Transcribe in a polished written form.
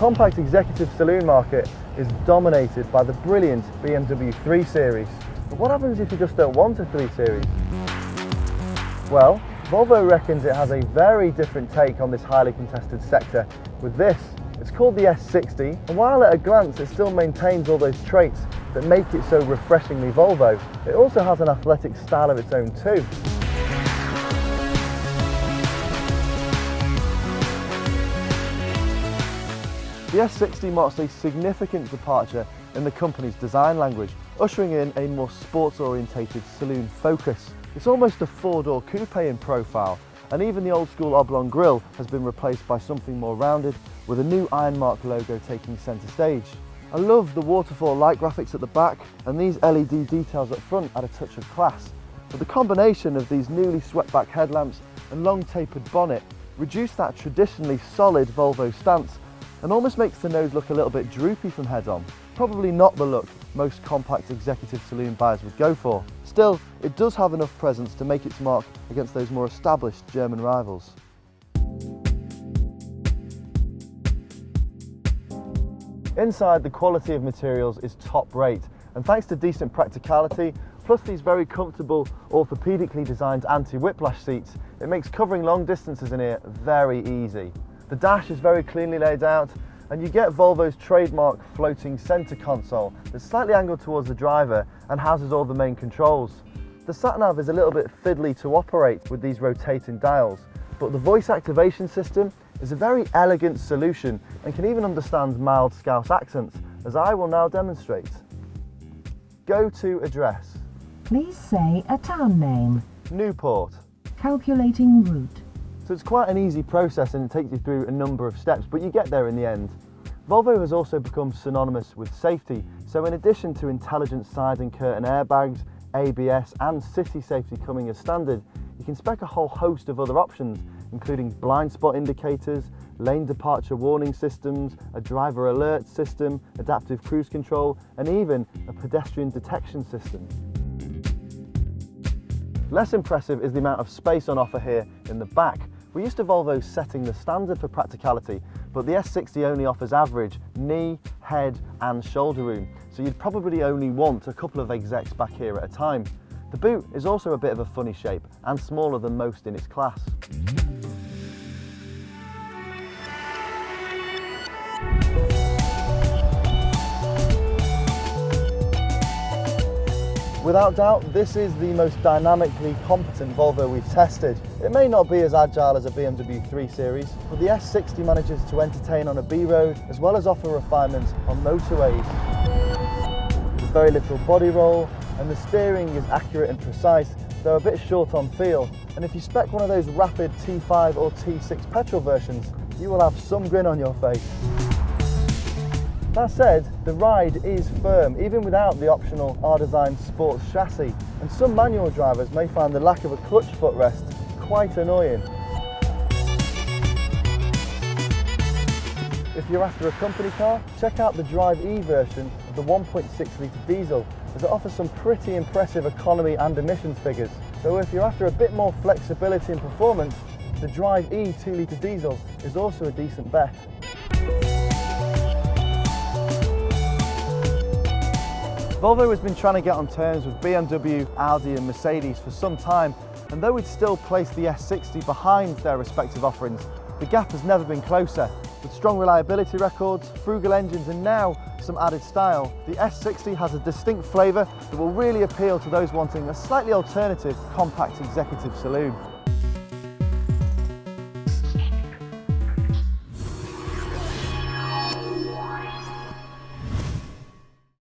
compact executive saloon market is dominated by the brilliant BMW 3 Series. But what happens if you just don't want a 3 Series? Well, Volvo reckons it has a very different take on this highly contested sector with this. It's called the S60, and while at a glance it still maintains all those traits that make it so refreshingly Volvo, it also has an athletic style of its own too. The S60 marks a significant departure in the company's design language, ushering in a more sports-orientated saloon focus. It's almost a four-door coupe in profile, and even the old-school oblong grille has been replaced by something more rounded, with a new Ironmark logo taking centre stage. I love the waterfall light graphics at the back, and these LED details up front add a touch of class. But the combination of these newly swept-back headlamps and long tapered bonnet reduce that traditionally solid Volvo stance and almost makes the nose look a little bit droopy from head on. Probably not the look most compact executive saloon buyers would go for. Still, it does have enough presence to make its mark against those more established German rivals. Inside, the quality of materials is top rate, and thanks to decent practicality, plus these very comfortable orthopedically designed anti-whiplash seats, it makes covering long distances in here very easy. The dash is very cleanly laid out, and you get Volvo's trademark floating centre console that's slightly angled towards the driver and houses all the main controls. The Sat-Nav is a little bit fiddly to operate with these rotating dials, but the voice activation system is a very elegant solution and can even understand mild Scouse accents, as I will now demonstrate. Go to address. Please say a town name. Newport. Calculating route. So it's quite an easy process and it takes you through a number of steps, but you get there in the end. Volvo has also become synonymous with safety, so in addition to intelligent side and curtain airbags, ABS and city safety coming as standard, you can spec a whole host of other options, including blind spot indicators, lane departure warning systems, a driver alert system, adaptive cruise control, and even a pedestrian detection system. Less impressive is the amount of space on offer here in the back. We're used to Volvo setting the standard for practicality, but the S60 only offers average knee, head and shoulder room, so you'd probably only want a couple of execs back here at a time. The boot is also a bit of a funny shape and smaller than most in its class. Without doubt, this is the most dynamically competent Volvo we've tested. It may not be as agile as a BMW 3 Series, but the S60 manages to entertain on a B road as well as offer refinement on motorways. There's very little body roll, and the steering is accurate and precise, though a bit short on feel. And if you spec one of those rapid T5 or T6 petrol versions, you will have some grin on your face. That said, the ride is firm, even without the optional R-Design sports chassis, and some manual drivers may find the lack of a clutch footrest quite annoying. If you're after a company car, check out the Drive E version of the 1.6 litre diesel, as it offers some pretty impressive economy and emissions figures. Though if you're after a bit more flexibility and performance, the Drive E 2 litre diesel is also a decent bet. Volvo has been trying to get on terms with BMW, Audi and Mercedes for some time, and though we'd still place the S60 behind their respective offerings, the gap has never been closer. With strong reliability records, frugal engines and now some added style, the S60 has a distinct flavour that will really appeal to those wanting a slightly alternative compact executive saloon.